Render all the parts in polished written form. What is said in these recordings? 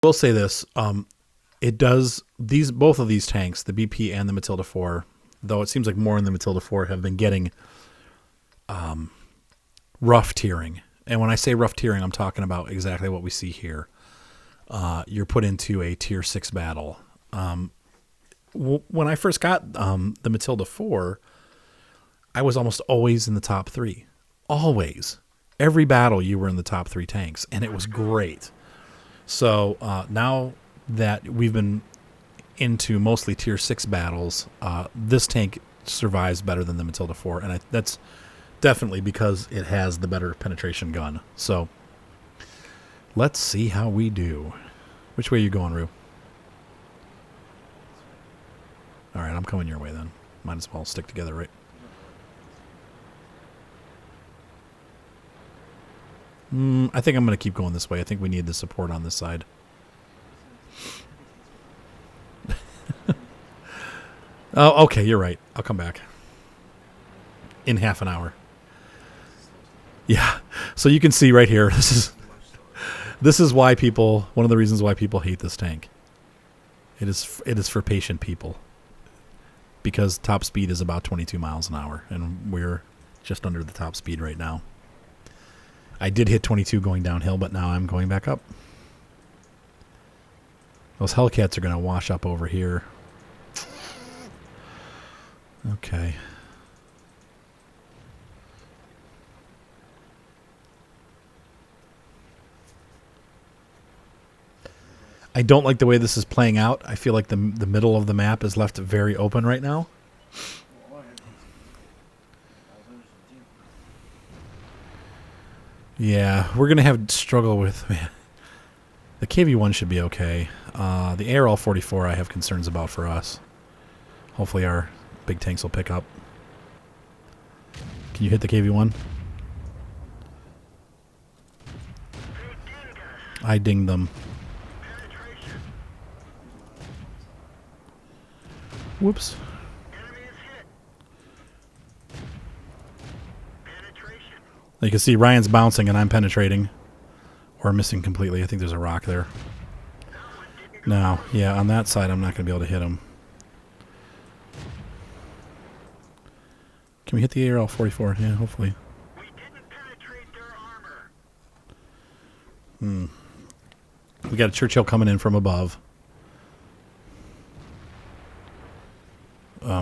We'll say this. It does both of these tanks, the BP and the Matilda 4, though it seems like more in the Matilda 4 have been getting rough tiering. And when I say rough tiering, I'm talking about exactly what we see here. You're put into a tier 6 battle. When I first got the Matilda 4, I was almost always in the top 3. Always. Every battle you were in the top 3 tanks, and it was great. So now that we've been into mostly tier 6 battles, this tank survives better than the Matilda 4, and that's definitely because it has the better penetration gun. So let's see how we do. Which way are you going, Rue? All right, I'm coming your way then. Might as well stick together, right? I think I'm going to keep going this way. I think we need the support on this side. Oh, okay, you're right. I'll come back in half an hour. Yeah, so you can see right here. This is why people. One of the reasons why people hate this tank. It is for patient people. Because top speed is about 22 miles an hour, and we're just under the top speed right now. I did hit 22 going downhill, but now I'm going back up. Those Hellcats are going to wash up over here. Okay. I don't like the way this is playing out. I feel like the middle of the map is left very open right now. Yeah, we're going to have struggle with... Man, the KV-1 should be okay. The ARL-44 I have concerns about for us. Hopefully our big tanks will pick up. Can you hit the KV-1? I dinged them. Whoops. You can see Ryan's bouncing and I'm penetrating. Or missing completely. I think there's a rock there. Now, yeah, on that side I'm not going to be able to hit him. Can we hit the ARL-44? Yeah, hopefully. We didn't penetrate their armor. We got a Churchill coming in from above.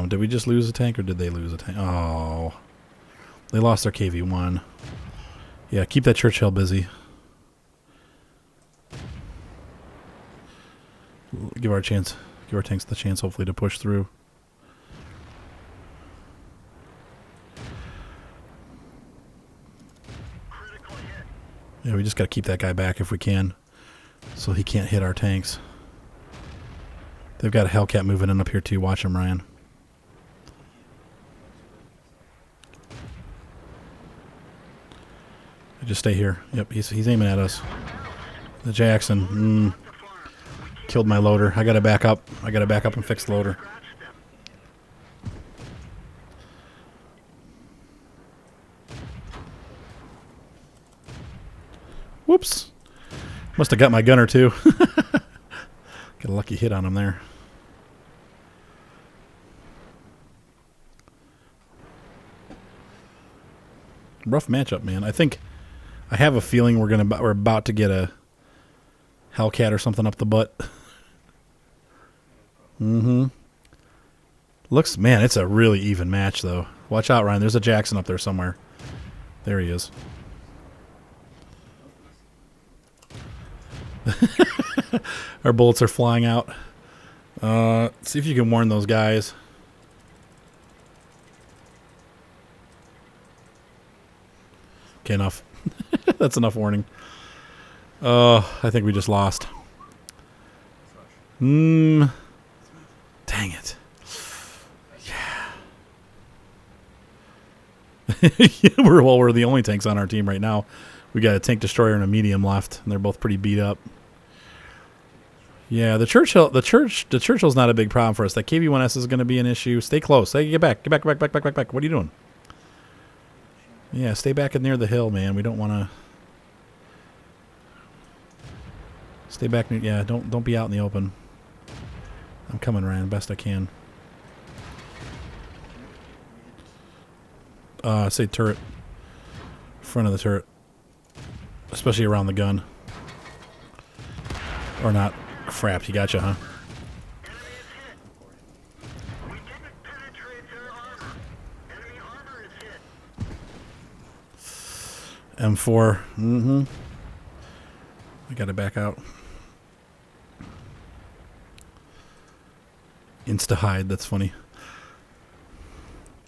Did we just lose a tank or did they lose a tank? Oh. They lost their KV-1. Yeah, keep that Churchill busy. Give our tanks the chance, hopefully, to push through. Yeah, we just got to keep that guy back if we can, so he can't hit our tanks. They've got a Hellcat moving in up here too. Watch him, Ryan. Just stay here. Yep, he's aiming at us. The Jackson killed my loader. I gotta back up. I gotta back up and fix the loader. Whoops. Must have got my gunner too. Got a lucky hit on him there. Rough matchup, man. I have a feeling we're about to get a Hellcat or something up the butt. Looks, man, it's a really even match though. Watch out, Ryan. There's a Jackson up there somewhere. There he is. Our bullets are flying out. See if you can warn those guys. Okay, enough. That's enough warning. I think we just lost. Dang it. Yeah. We're the only tanks on our team right now. We got a tank destroyer and a medium left, and they're both pretty beat up. Yeah, the Churchill's not a big problem for us. That KV-1S is going to be an issue. Stay close. Hey, get back. Get back. What are you doing? Yeah, stay back near the hill, man. We don't want to... Stay back. Yeah, don't be out in the open. I'm coming, Ryan, best I can. Say turret. Front of the turret. Especially around the gun. Or not. Crap, he gotcha, huh? M4. Mm-hmm. I gotta back out. Insta-hide, that's funny.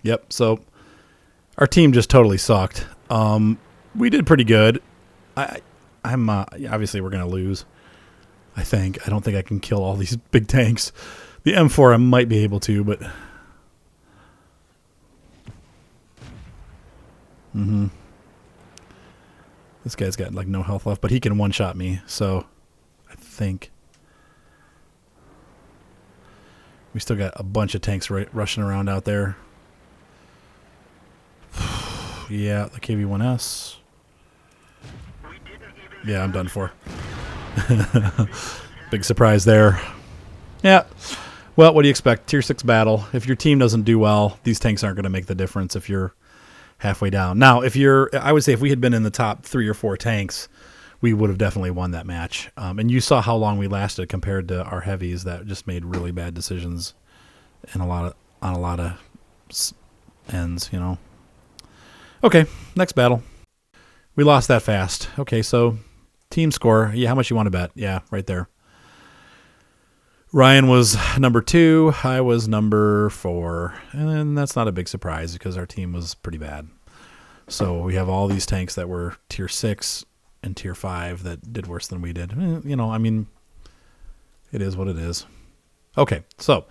Yep, so our team just totally sucked. We did pretty good. I'm obviously we're gonna lose. I think. I don't think I can kill all these big tanks. The M4 I might be able to, but this guy's got like no health left, but he can one-shot me, so I think we still got a bunch of tanks rushing around out there. Yeah, the KV-1S. Yeah, I'm done for. Big surprise there. Yeah. Well, what do you expect? Tier 6 battle. If your team doesn't do well, these tanks aren't going to make the difference if you're halfway down. Now, I would say if we had been in the top 3 or 4 tanks, we would have definitely won that match. And you saw how long we lasted compared to our heavies that just made really bad decisions on a lot of ends, you know. Okay, next battle. We lost that fast. Okay, so team score. Yeah, how much you want to bet? Yeah, right there. Ryan was number 2. I was number 4. And that's not a big surprise because our team was pretty bad. So we have all these tanks that were tier 6 and tier 5 that did worse than we did. You know, I mean, it is what it is. Okay, so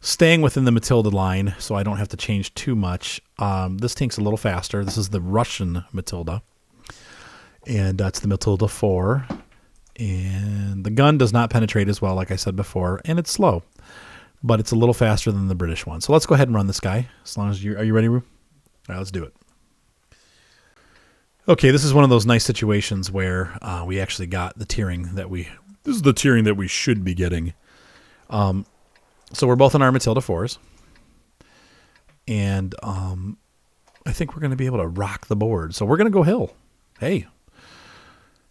staying within the Matilda line so I don't have to change too much. This tank's a little faster. This is the Russian Matilda. And that's the Matilda 4. And the gun does not penetrate as well, like I said before, and it's slow. But it's a little faster than the British one. So let's go ahead and run this guy. As long as are you ready, Rue? All right, let's do it. Okay, this is one of those nice situations where we actually got the tiering that this is the tiering that we should be getting. So we're both in our Matilda 4s. And I think we're going to be able to rock the board. So we're going to go hill. Hey,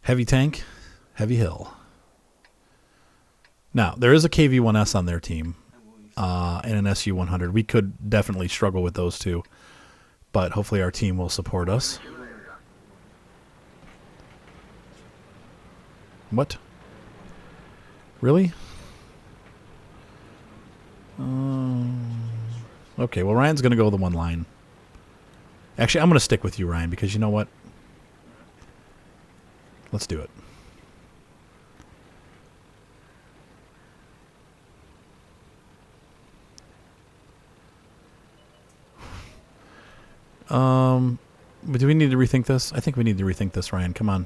heavy tank, heavy hill. Now, there is a KV-1S on their team and an SU-100. We could definitely struggle with those two. But hopefully our team will support us. What? Really? Okay, well, Ryan's going to go the one line. Actually, I'm going to stick with you, Ryan, because you know what? Let's do it. But do we need to rethink this? I think we need to rethink this, Ryan. Come on.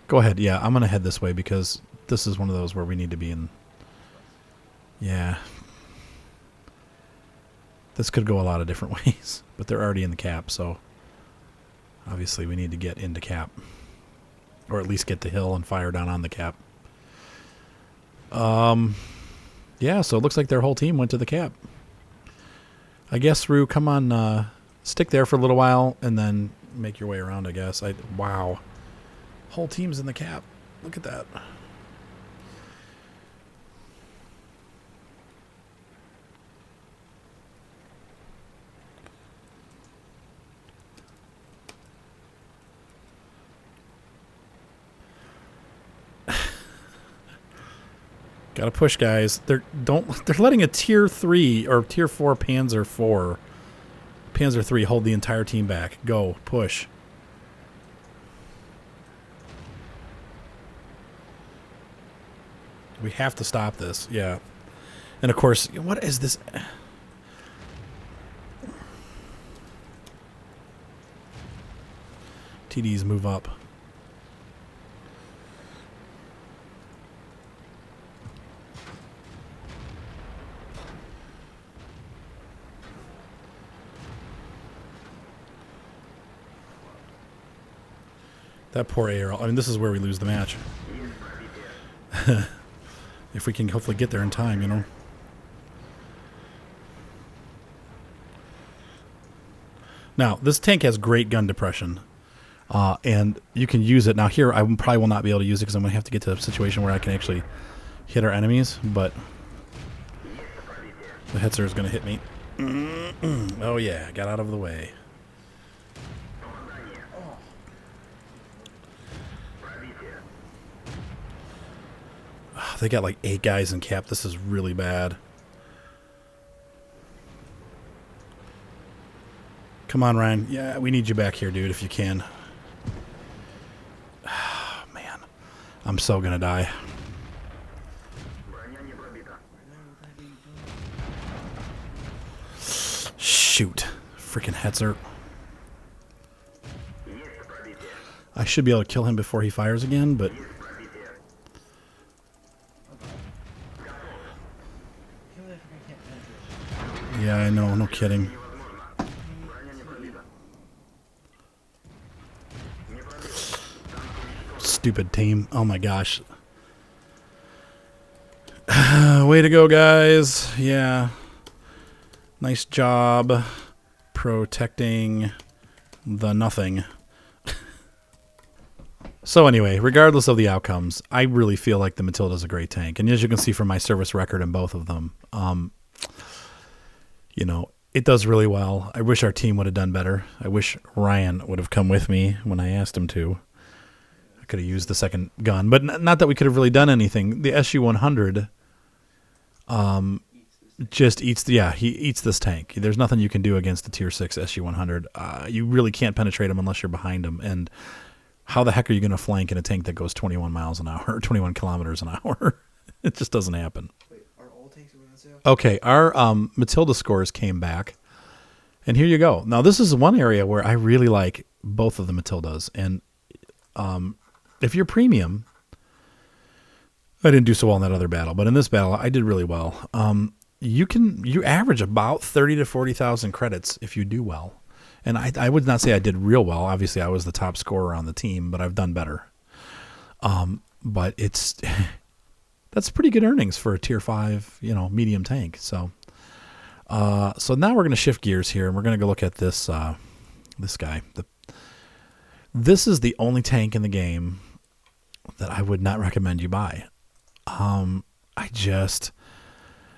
Go ahead. Yeah, I'm going to head this way because this is one of those where we need to be in. Yeah. This could go a lot of different ways, but they're already in the cap, so obviously we need to get into cap. Or at least get to hill and fire down on the cap. Yeah, so it looks like their whole team went to the cap. I guess, Rue, come on, stick there for a little while and then make your way around, I guess. Wow. Whole team's in the cap. Look at that. Gotta push, guys. They're letting a tier 3 or tier 4 Panzer 3 hold the entire team back. Go, push. We have to stop this. Yeah. And of course, what is this? TDs move up. That poor AR. I mean, this is where we lose the match. If we can hopefully get there in time, you know. Now, this tank has great gun depression, and you can use it. Now, here, I probably will not be able to use it because I'm going to have to get to a situation where I can actually hit our enemies, but the Hetzer is going to hit me. Oh, yeah, got out of the way. They got like 8 guys in cap. This is really bad. Come on, Ryan. Yeah, we need you back here, dude, if you can. Oh, man. I'm so gonna die. Shoot. Freaking Hetzer. I should be able to kill him before he fires again, but... Yeah, I know. No kidding. Stupid team. Oh my gosh. Way to go, guys. Yeah. Nice job protecting the nothing. So anyway, regardless of the outcomes, I really feel like the Matilda's a great tank. And as you can see from my service record in both of them, you know, it does really well. I wish our team would have done better. I wish Ryan would have come with me when I asked him to. I could have used the second gun, but not that we could have really done anything. The SU-100 just eats he eats this tank. There's nothing you can do against the tier 6 SU-100. You really can't penetrate him unless you're behind him. And how the heck are you going to flank in a tank that goes 21 miles an hour, or 21 kilometers an hour? It just doesn't happen. Wait, are all tanks going on sale? Okay, our Matilda scores came back. And here you go. Now, this is one area where I really like both of the Matildas. And if you're premium, I didn't do so well in that other battle, but in this battle, I did really well. You average about 30 to 40,000 credits if you do well. And I would not say I did real well. Obviously, I was the top scorer on the team, but I've done better. But that's pretty good earnings for a tier 5, medium tank. So now we're going to shift gears here, and we're going to go look at this this guy. This is the only tank in the game that I would not recommend you buy.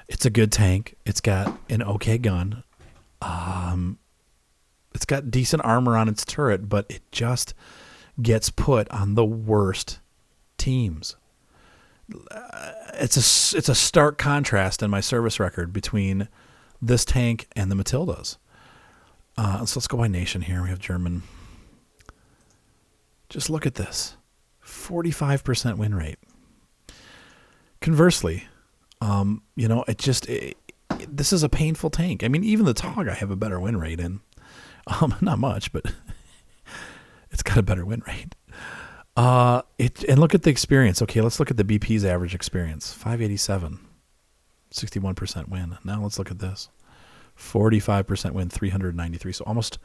It's a good tank. It's got an okay gun. It's got decent armor on its turret, but it just gets put on the worst teams. It's a stark contrast in my service record between this tank and the Matildas. So let's go by nation here. We have German. Just look at this. 45% win rate. Conversely, this is a painful tank. I mean, even the TOG I have a better win rate in. Not much, but it's got a better win rate. And look at the experience. Okay, let's look at the BP's average experience. 587. 61% win. Now let's look at this. 45% win, 393. So almost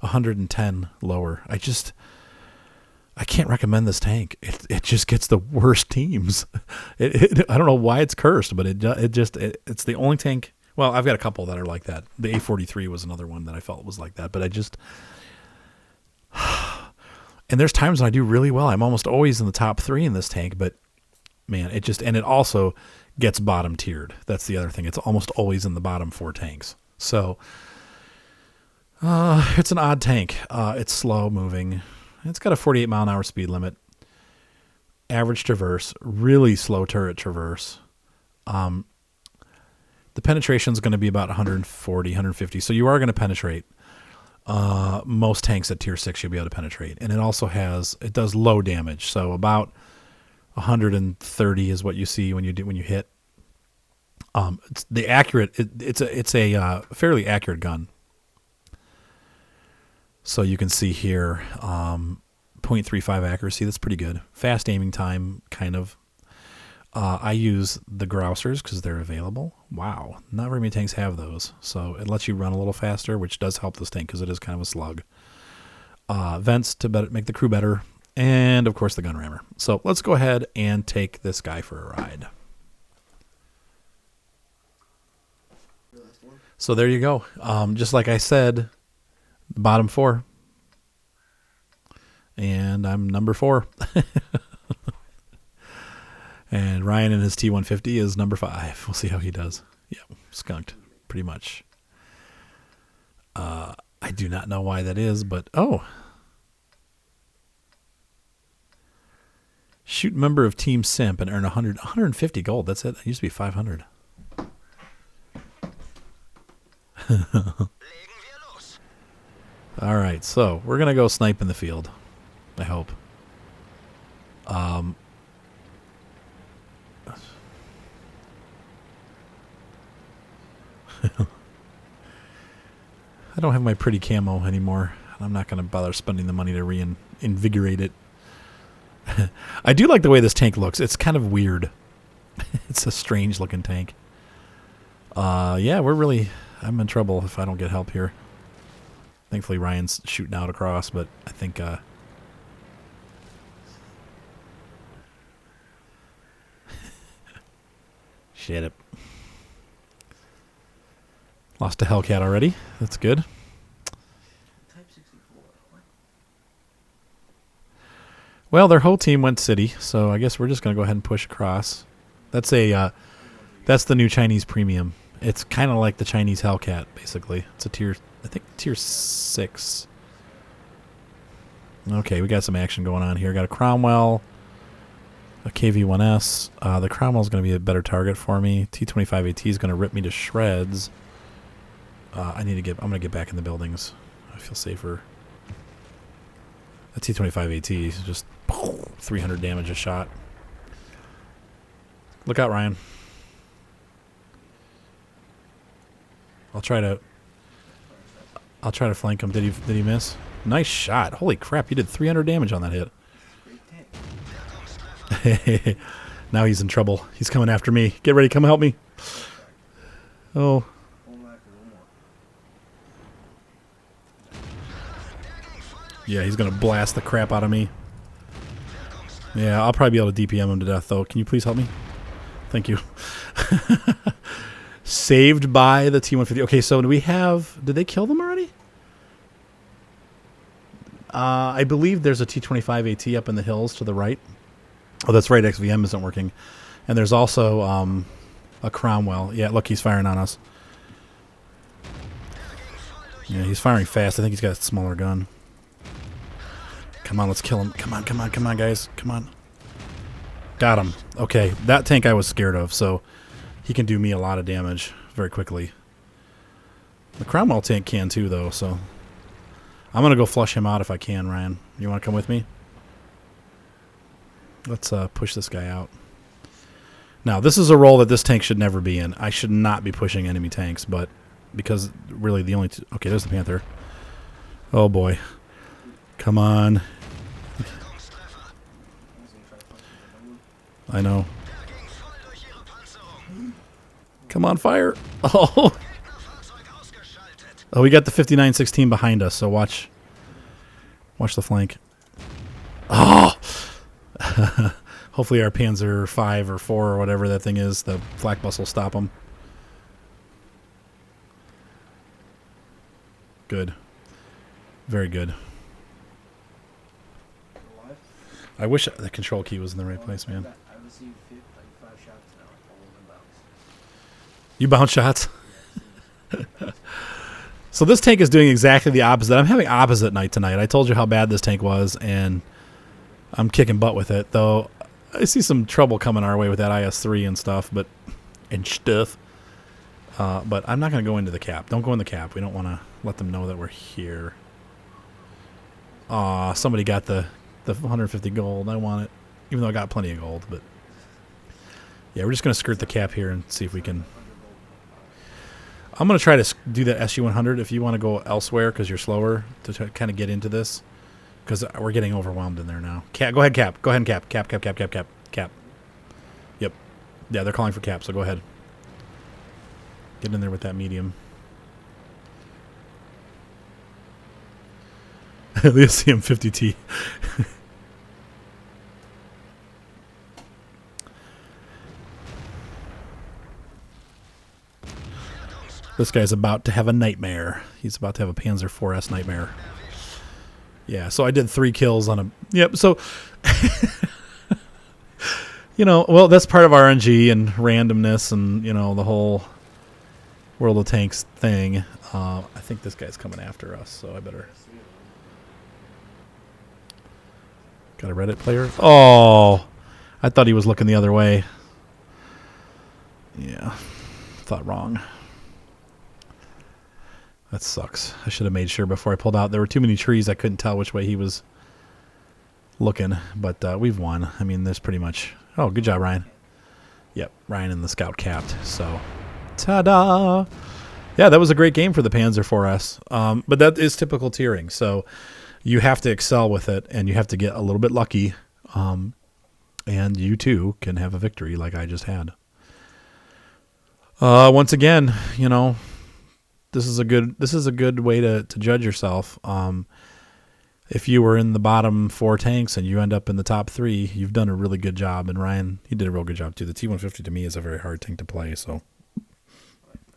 110 lower. I can't recommend this tank. It just gets the worst teams. I don't know why it's cursed, but it's the only tank. Well, I've got a couple that are like that. The A43 was another one that I felt was like that, but and there's times when I do really well. I'm almost always in the top 3 in this tank, but man, it also gets bottom tiered. That's the other thing. It's almost always in the bottom 4 tanks. So it's an odd tank. It's slow moving. It's got a 48 mile an hour speed limit. Average traverse, really slow turret traverse. The penetration is going to be about 140, 150. So you are going to penetrate. Most tanks at tier 6 you'll be able to penetrate. And it does low damage. So about 130 is what you see when you hit. It's a fairly accurate gun. So you can see here, 0.35 accuracy. That's pretty good. Fast aiming time, kind of. I use the grousers because they're available. Wow, not very many tanks have those. So it lets you run a little faster, which does help this tank because it is kind of a slug. Vents to make the crew better. And, of course, the gun rammer. So let's go ahead and take this guy for a ride. So there you go. Just like I said, the bottom 4. And I'm number 4. And Ryan in his T-150 is number 5. We'll see how he does. Yeah, skunked, pretty much. I do not know why that is, but... Oh! Shoot member of Team Simp and earn 150 gold. That's it. That used to be 500. All right, so we're going to go snipe in the field. I hope. I don't have my pretty camo anymore. I'm not going to bother spending the money to reinvigorate it. I do like the way this tank looks. It's kind of weird. It's a strange looking tank. Yeah, I'm in trouble if I don't get help here. Thankfully Ryan's shooting out across, but I think shit it. Lost a Hellcat already. That's good. Well, their whole team went city, so I guess we're just going to go ahead and push across. That's the new Chinese premium. It's kind of like the Chinese Hellcat, basically. It's a tier 6. Okay, we got some action going on here. Got a Cromwell, a KV-1S. The Cromwell's going to be a better target for me. T-25AT is going to rip me to shreds. I'm going to get back in the buildings. I feel safer. The T-25AT is just 300 damage a shot. Look out, Ryan. I'll try to flank him. Did he miss? Nice shot. Holy crap, you did 300 damage on that hit. Now he's in trouble. He's coming after me. Get ready, come help me. Oh. Yeah, he's going to blast the crap out of me. Yeah, I'll probably be able to DPM him to death, though. Can you please help me? Thank you. Saved by the T-150. Okay, so do we have... Did they kill them already? I believe there's a T-25AT up in the hills to the right. Oh, that's right. XVM isn't working. And there's also a Cromwell. Yeah, look, he's firing on us. Yeah, he's firing fast. I think he's got a smaller gun. Come on, let's kill him. Come on, guys. Come on. Got him. Okay, that tank I was scared of, so he can do me a lot of damage very quickly. The Cromwell tank can too, though, so... I'm going to go flush him out if I can, Ryan. You want to come with me? Let's push this guy out. Now, this is a role that this tank should never be in. I should not be pushing enemy tanks, but because really the only... Okay, there's the Panther. Oh, boy. Come on. I know. Come on, fire. Oh. Oh, we got the 5916 behind us, so watch the flank. Oh. Hopefully our Panzer 5 or 4 or whatever that thing is, the flak bus will stop them. Good. Very good. I wish the control key was in the right place, man. You bounce shots? So this tank is doing exactly the opposite. I'm having opposite night tonight. I told you how bad this tank was, and I'm kicking butt with it. Though I see some trouble coming our way with that IS-3 and stuff, but I'm not going to go into the cap. Don't go in the cap. We don't want to let them know that we're here. Aw, somebody got the 150 gold. I want it, even though I got plenty of gold. But yeah, we're just going to skirt the cap here and see if we can. I'm going to try to do the SU-100 if you want to go elsewhere because you're slower to kind of get into this because we're getting overwhelmed in there now. Cap, go ahead, Cap. Go ahead and Cap. Cap. Yep. Yeah, they're calling for Cap, so go ahead. Get in there with that medium. The CM50T. This guy's about to have a nightmare. He's about to have a Panzer 4S nightmare. Yeah, so I did 3 kills on him. Yep, so, well, that's part of RNG and randomness and, the whole World of Tanks thing. I think this guy's coming after us, so I better... Got a Reddit player? Oh, I thought he was looking the other way. Yeah, thought wrong. That sucks. I should have made sure before I pulled out. There were too many trees. I couldn't tell which way he was looking. But we've won. I mean, there's pretty much... Oh, good job, Ryan. Yep, Ryan and the scout capped. So, ta-da! Yeah, that was a great game for the Panzer 4S. But that is typical tiering. So you have to excel with it, and you have to get a little bit lucky. And you, too, can have a victory like I just had. Once again, this is a good way to judge yourself. If you were in the bottom 4 tanks and you end up in the top 3, you've done a really good job. And Ryan, he did a real good job too. The T-150 to me is a very hard tank to play, so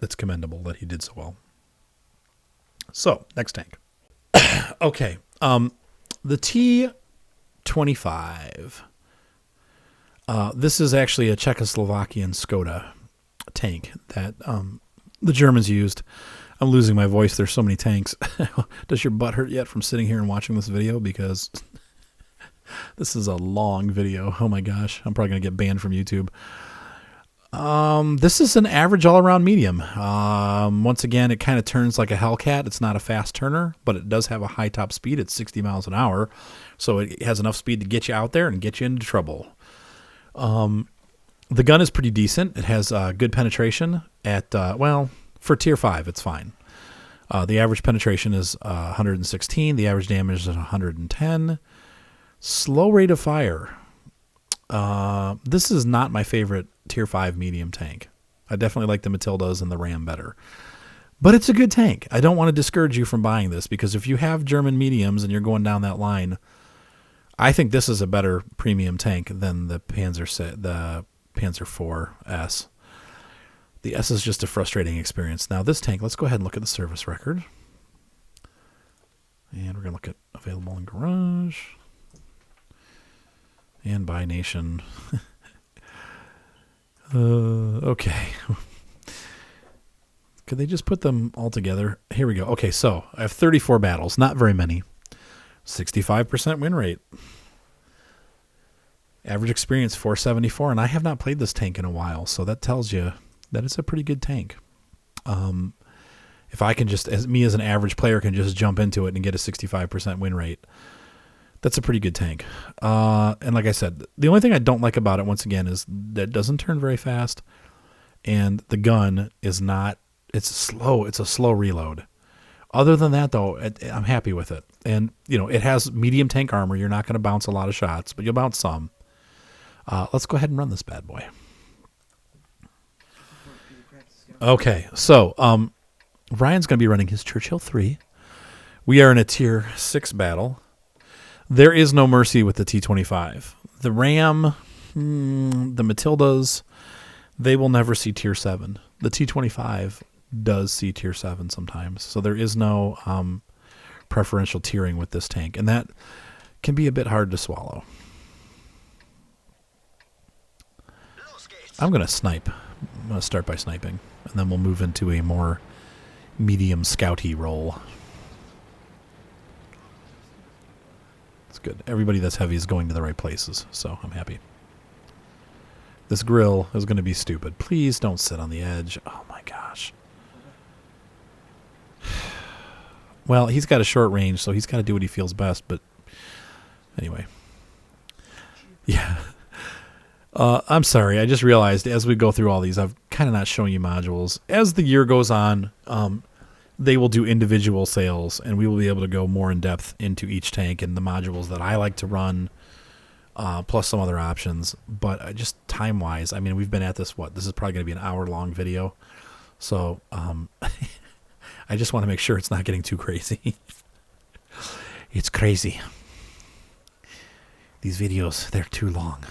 it's commendable that he did so well. So next tank. Okay, the T-25. This is actually a Czechoslovakian Skoda tank that the Germans used. I'm losing my voice. There's so many tanks. Does your butt hurt yet from sitting here and watching this video? Because this is a long video. Oh my gosh. I'm probably going to get banned from YouTube. This is an average all-around medium. Once again, it kind of turns like a Hellcat. It's not a fast turner, but it does have a high top speed at 60 miles an hour. So it has enough speed to get you out there and get you into trouble. The gun is pretty decent. It has good penetration at, for tier 5, it's fine. The average penetration is 116. The average damage is 110. Slow rate of fire. This is not my favorite tier 5 medium tank. I definitely like the Matildas and the Ram better. But it's a good tank. I don't want to discourage you from buying this, because if you have German mediums and you're going down that line, I think this is a better premium tank than the Panzer 4S. The S is just a frustrating experience. Now this tank, let's go ahead and look at the service record. And we're going to look at available in garage. And by nation. Okay. Could they just put them all together? Here we go. Okay, so I have 34 battles. Not very many. 65% win rate. Average experience 474, and I have not played this tank in a while, so that tells you that it's a pretty good tank. If I can just, as an average player, can just jump into it and get a 65% win rate, that's a pretty good tank. And like I said, the only thing I don't like about it, once again, is that it doesn't turn very fast, and the gun is not, it's slow. It's a slow reload. Other than that, though, I'm happy with it. And, it has medium tank armor. You're not going to bounce a lot of shots, but you'll bounce some. Let's go ahead and run this bad boy. Okay, so Ryan's going to be running his Churchill 3. We are in a tier 6 battle. There is no mercy with the T-25. The Ram, the Matildas, they will never see tier 7. The T-25 does see tier 7 sometimes. So there is no preferential tiering with this tank, and that can be a bit hard to swallow. I'm going to snipe. I'm going to start by sniping, and then we'll move into a more medium scouty role. It's good. Everybody that's heavy is going to the right places, so I'm happy. This grill is going to be stupid. Please don't sit on the edge. Oh my gosh. Well, he's got a short range, so he's got to do what he feels best, but anyway. Yeah. I'm sorry. I just realized as we go through all these, I've kind of not shown you modules. As the year goes on, they will do individual sales, and we will be able to go more in depth into each tank and the modules that I like to run, plus some other options. But just time-wise, I mean, we've been at this, this is probably going to be an hour-long video. So I just want to make sure it's not getting too crazy. It's crazy. These videos, they're too long.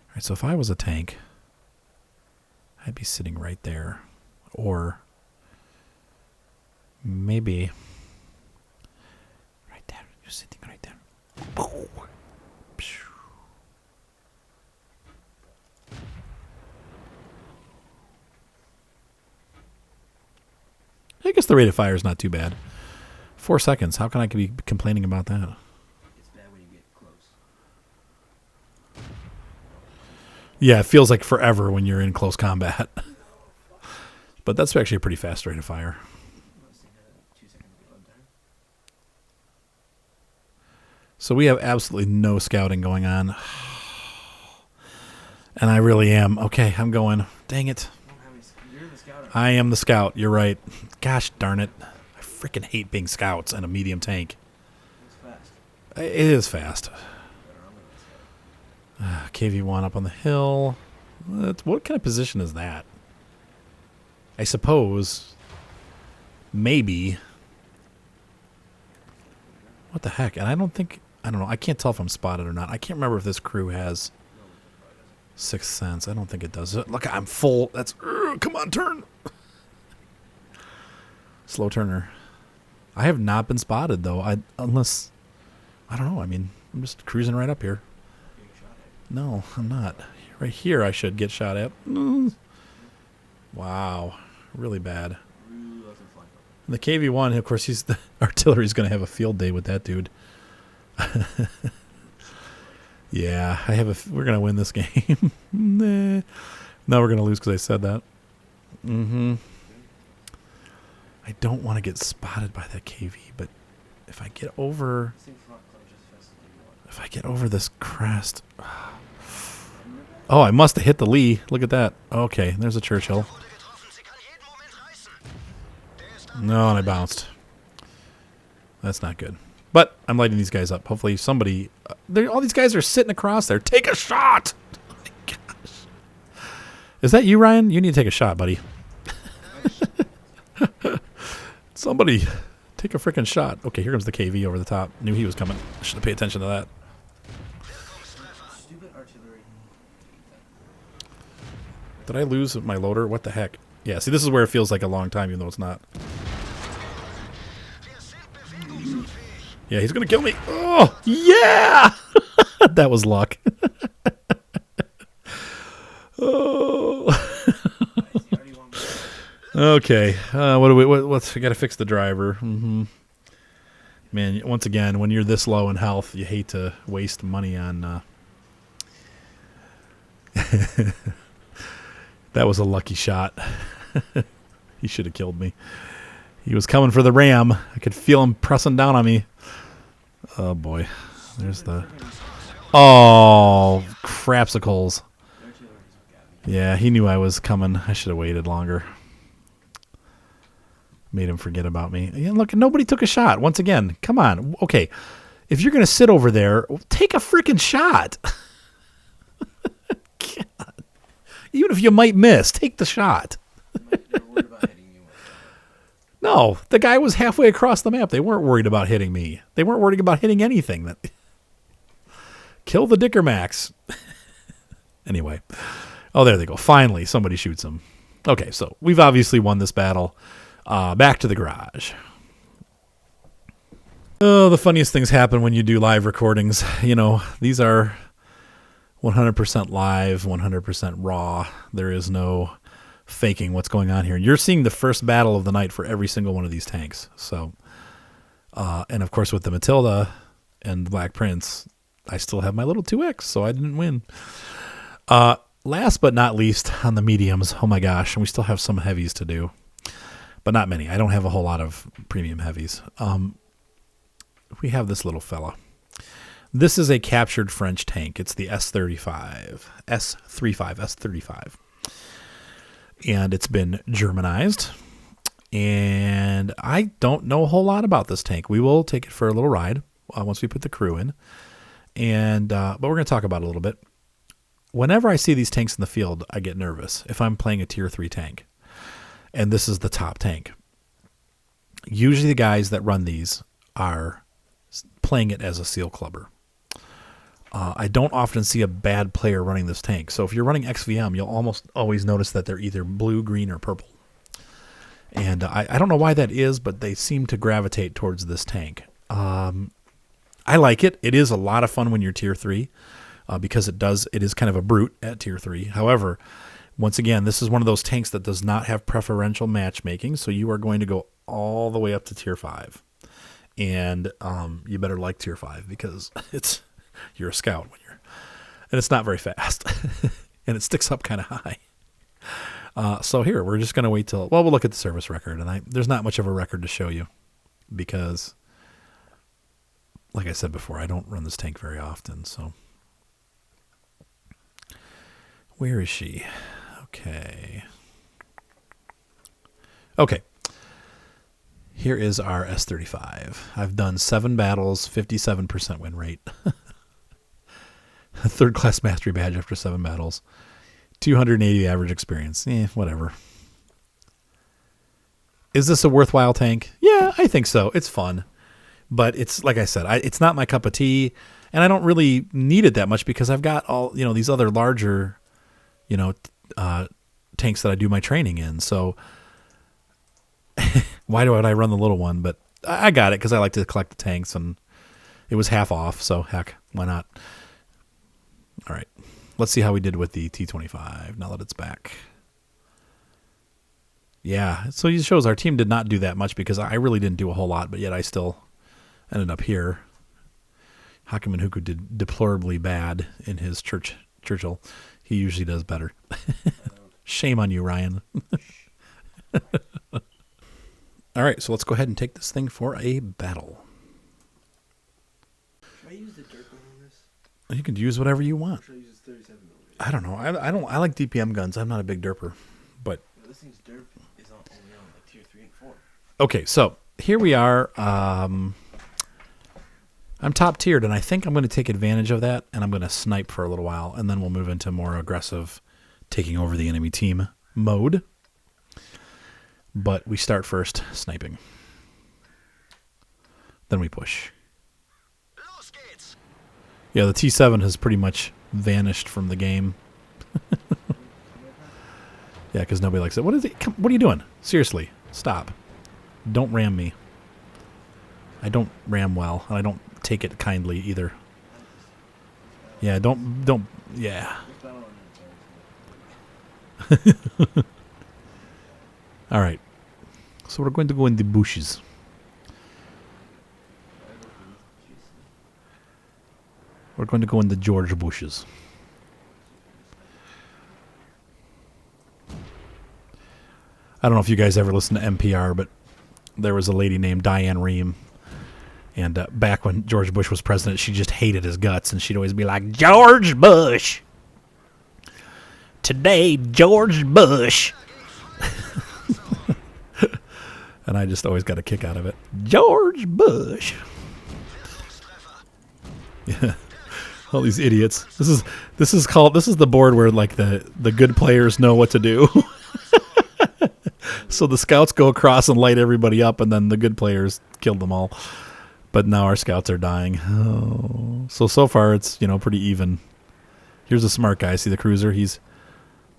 All right, so if I was a tank, I'd be sitting right there. Or maybe right there. You're sitting right there. I guess the rate of fire is not too bad. 4 seconds. How can I be complaining about that? It's bad when you get close. Yeah, it feels like forever when you're in close combat. But that's actually a pretty fast rate of fire. So we have absolutely no scouting going on. And I really am. Okay, I'm going. Dang it. You're the scout. I am the scout. You're right. Gosh darn it. I freaking hate being scouts and a medium tank. It's fast. It is fast. KV-1 up on the hill. What kind of position is that? I suppose maybe. What the heck? And I don't know. I can't tell if I'm spotted or not. I can't remember if this crew has Sixth Sense. I don't think it does. Look, I'm full. That's come on, turn. Slow turner. I have not been spotted though. Unless I don't know. I mean, I'm just cruising right up here. No, I'm not. Right here, I should get shot at. Wow, really bad. And the KV-1, of course, the artillery's going to have a field day with that dude. Yeah, we're going to win this game. Nah. No, we're going to lose because I said that. I don't want to get spotted by that KV, but if I get over this crest. Oh, I must have hit the Lee. Look at that. Okay, there's a Churchill. No, and I bounced. That's not good. But I'm lighting these guys up. Hopefully somebody... all these guys are sitting across there. Take a shot! Oh my gosh. Is that you, Ryan? You need to take a shot, buddy. Somebody take a freaking shot. Okay, here comes the KV over the top. Knew he was coming. I should have paid attention to that. Stupid artillery. Did I lose my loader? What the heck? Yeah, see, this is where it feels like a long time, even though it's not. Yeah, he's going to kill me. Oh, yeah! That was luck. Oh. Okay. What do we? What's we got to fix the driver? Man, once again, when you're this low in health, you hate to waste money on. That was a lucky shot. He should have killed me. He was coming for the ram. I could feel him pressing down on me. Oh boy, there's the. Oh, crapsicles. Yeah, he knew I was coming. I should have waited longer. Made him forget about me. Yeah, look, nobody took a shot. Once again, come on. Okay, if you're going to sit over there, take a freaking shot. God. Even if you might miss, take the shot. No, the guy was halfway across the map. They weren't worried about hitting me. They weren't worried about hitting anything. Kill the Dicker Max. Anyway. Oh, there they go. Finally, somebody shoots him. Okay, so we've obviously won this battle. Back to the garage. Oh, the funniest things happen when you do live recordings. You know, these are 100% live, 100% raw. There is no faking what's going on here. You're seeing the first battle of the night for every single one of these tanks. So, and of course with the Matilda and the Black Prince, I still have my little 2X, so I didn't win. Last but not least, on the mediums, oh my gosh, and we still have some heavies to do, but not many. I don't have a whole lot of premium heavies. We have this little fella. This is a captured French tank. It's the S35. And it's been Germanized. And I don't know a whole lot about this tank. We will take it for a little ride once we put the crew in. And but we're going to talk about it a little bit. Whenever I see these tanks in the field, I get nervous if I'm playing a tier 3 tank. And this is the top tank. Usually the guys that run these are playing it as a seal clubber. I don't often see a bad player running this tank. So if you're running XVM, you'll almost always notice that they're either blue, green, or purple. And I don't know why that is, but they seem to gravitate towards this tank. I like it. It is a lot of fun when you're tier 3 because it is kind of a brute at tier 3. However, once again, this is one of those tanks that does not have preferential matchmaking, so you are going to go all the way up to tier 5. And you better like tier 5 because you're a scout and it's not very fast. And it sticks up kind of high. So here, we're just going to wait till, we'll look at the service record. And there's not much of a record to show you because, like I said before, I don't run this tank very often. So where is she? Okay. Here is our S35. I've done 7 battles, 57% win rate. Third class mastery badge after 7 battles. 280 average experience. Whatever. Is this a worthwhile tank? Yeah, I think so. It's fun. But it's, like I said, it's not my cup of tea. And I don't really need it that much because I've got all, these other larger, tanks that I do my training in. So why would I run the little one? But I got it because I like to collect the tanks and it was half off. So heck, why not? All right. Let's see how we did with the T25 now that it's back. Yeah, so it shows our team did not do that much because I really didn't do a whole lot, but yet I still ended up here. Hakuman Huku did deplorably bad in his Churchill. He usually does better. Shame on you, Ryan. All right, so let's go ahead and take this thing for a battle. Should I use the dirt gun on this? You can use whatever you want. Or should I use 37 millimeter? I don't know. I like DPM guns. I'm not a big derper, but This thing's derp is only on like tier 3 and 4. okay. So here we are. I'm top tiered, and I think I'm going to take advantage of that, and I'm going to snipe for a little while, and then we'll move into more aggressive, taking over the enemy team mode. But we start first sniping. Then we push. Yeah, the T7 has pretty much vanished from the game. Yeah, because nobody likes it. What are you doing? Seriously, stop. Don't ram me. I don't ram well, and I don't take it kindly either. Yeah, don't, yeah. All right. So we're going to go in the bushes. We're going to go in the George bushes. I don't know if you guys ever listened to NPR, but there was a lady named Diane Rehm. And back when George Bush was president, she just hated his guts. And she'd always be like, George Bush. Today, George Bush. And I just always got a kick out of it. George Bush. Yeah. All these idiots. This is the board where like the good players know what to do. So the scouts go across and light everybody up, and then the good players killed them all. But now our scouts are dying. Oh. So far it's pretty even. Here's a smart guy. See the cruiser? He's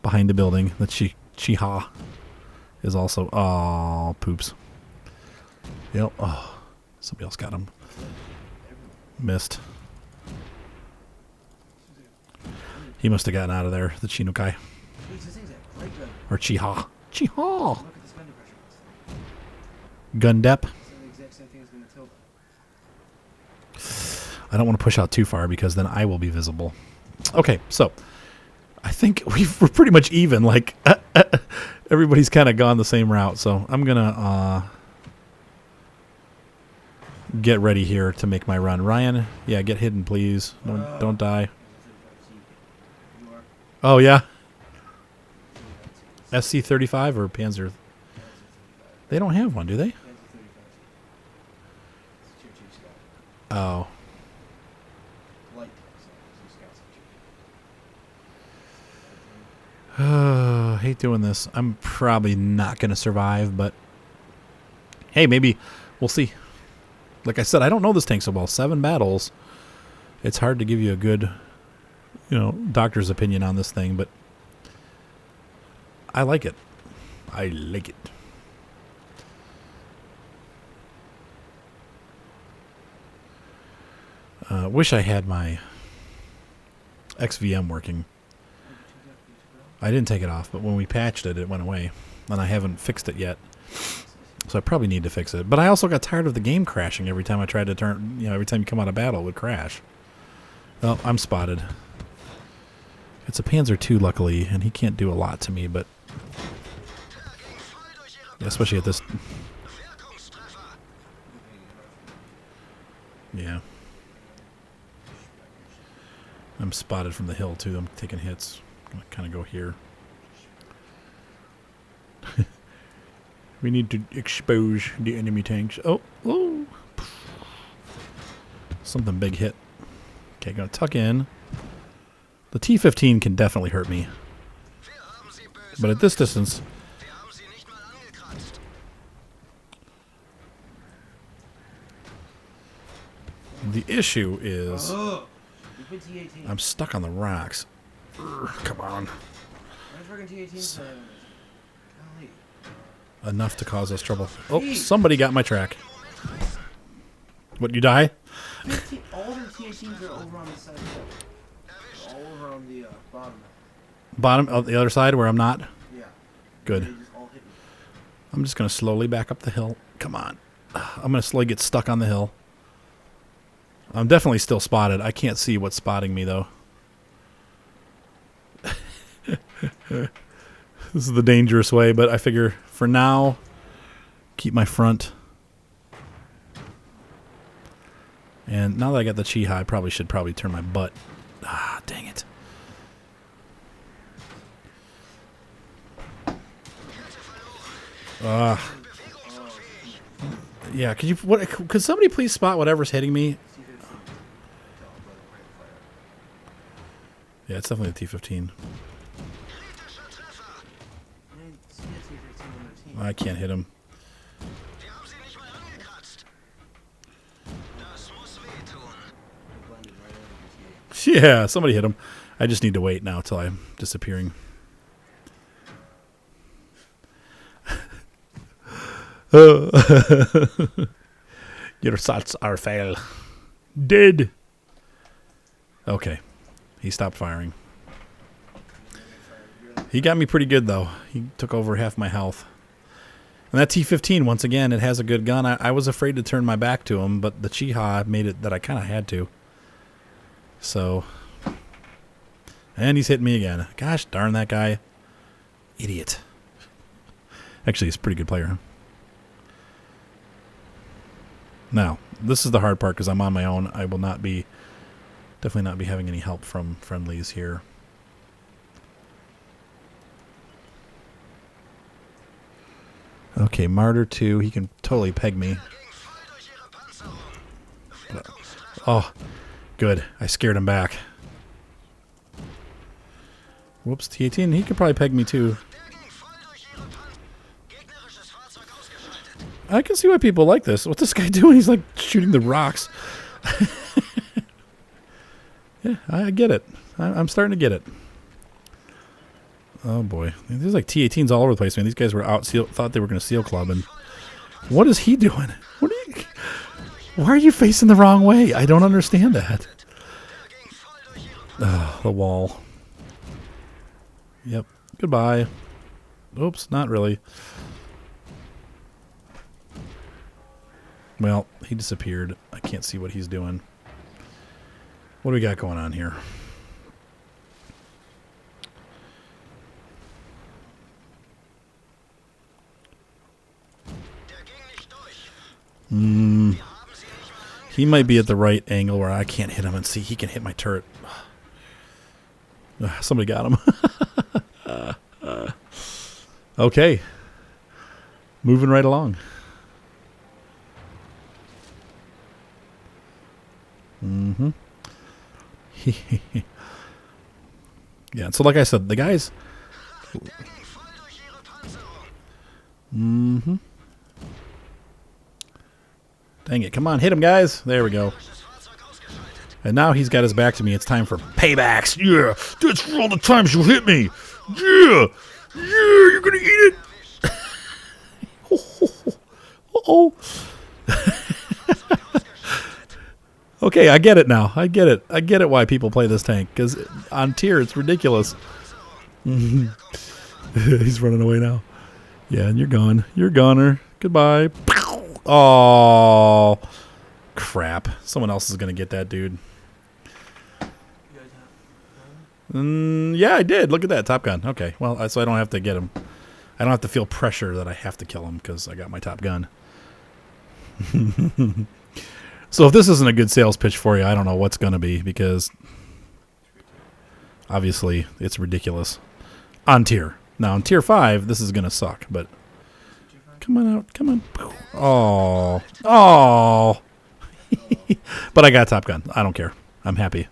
behind the building. The Chiha is also poops. Yep. Oh, somebody else got him. Missed. He must have gotten out of there. The Chinukai or Chiha. Chiha. Look at the spender pressure. Gun dep. It's the exact same thing as the Matilda. I don't want to push out too far because then I will be visible. Okay, so I think we're pretty much even. Like everybody's kind of gone the same route. So I'm gonna get ready here to make my run. Ryan, yeah, get hidden, please. Don't die. Oh yeah. SC-35 or Panzer? They don't have one, do they? Oh. Hate doing this. I'm probably not going to survive, but hey, maybe we'll see. Like I said, I don't know this tank so well. 7 battles. It's hard to give you a good, doctor's opinion on this thing, but I like it. I like it. Wish I had my XVM working. I didn't take it off, but when we patched it, it went away. And I haven't fixed it yet. So I probably need to fix it. But I also got tired of the game crashing every time I tried to turn, every time you come out of battle, it would crash. Well, I'm spotted. It's a Panzer II, luckily, and he can't do a lot to me, but... especially at this... yeah. I'm spotted from the hill, too. I'm taking hits. I'm going to kind of go here. We need to expose the enemy tanks. Oh, oh. Something big hit. Okay, going to tuck in. The T-15 can definitely hurt me. But at this distance... the issue is... I'm stuck on the rocks. Come on. Enough to cause us trouble. Oh, somebody got my track. What, you die? All their T-18s are over on the side of the hill. All over on the bottom. Bottom of the other side where I'm not? Yeah. Good. They just all hit me. I'm just going to slowly back up the hill. Come on. I'm going to slowly get stuck on the hill. I'm definitely still spotted. I can't see what's spotting me, though. This is the dangerous way, but I figure for now, keep my front. And now that I got the Chi-Ha, I probably should turn my butt. Ah, dang it. Yeah, could somebody please spot whatever's hitting me? Yeah, it's definitely a T-15. I can't hit him. Yeah, somebody hit him. I just need to wait now till I'm disappearing. Your shots are fail. Dead. Okay. He stopped firing. He got me pretty good, though. He took over half my health. And that T-15, once again, it has a good gun. I was afraid to turn my back to him, but the Chi-Ha made it that I kind of had to. So. And he's hitting me again. Gosh darn that guy. Idiot. Actually, he's a pretty good player, huh? Now, this is the hard part because I'm on my own. I will not be... definitely not be having any help from friendlies here. Okay, Martyr 2. He can totally peg me. Oh, good. I scared him back. Whoops, T-18. He could probably peg me too. I can see why people like this. What's this guy doing? He's like shooting the rocks. Yeah, I get it. I'm starting to get it. Oh boy, there's like T-18s all over the place, man. These guys were out, thought they were going to seal club, and what is he doing? Why are you facing the wrong way? I don't understand that. The wall. Yep. Goodbye. Oops, not really. Well, he disappeared. I can't see what he's doing. What do we got going on here? He might be at the right angle where I can't hit him and see he can hit my turret. Somebody got him. Okay. Moving right along. Yeah, so like I said, the guys... Dang it, come on, hit him, guys. There we go. And now he's got his back to me. It's time for paybacks. Yeah, that's for all the times you hit me. Yeah, you're gonna eat it. Oh. Okay, I get it now. I get it why people play this tank. Because on tier, it's ridiculous. He's running away now. Yeah, and you're gone. You're goner. Goodbye. Oh, crap. Someone else is going to get that dude. Yeah, I did. Look at that. Top Gun. Okay, well, so I don't have to get him. I don't have to feel pressure that I have to kill him because I got my Top Gun. So if this isn't a good sales pitch for you, I don't know what's going to be, because obviously it's ridiculous. On tier. Now, on tier 5, this is going to suck, but come on out. Come on. Oh. Oh. But I got Top Gun. I don't care. I'm happy.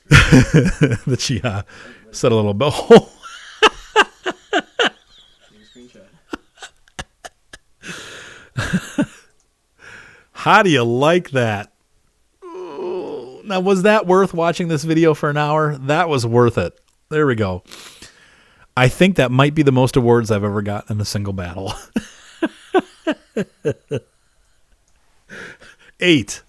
That she said a little bit. How do you like that? Ooh. Now, was that worth watching this video for an hour? That was worth it. There we go. I think that might be the most awards I've ever gotten in a single battle. 8.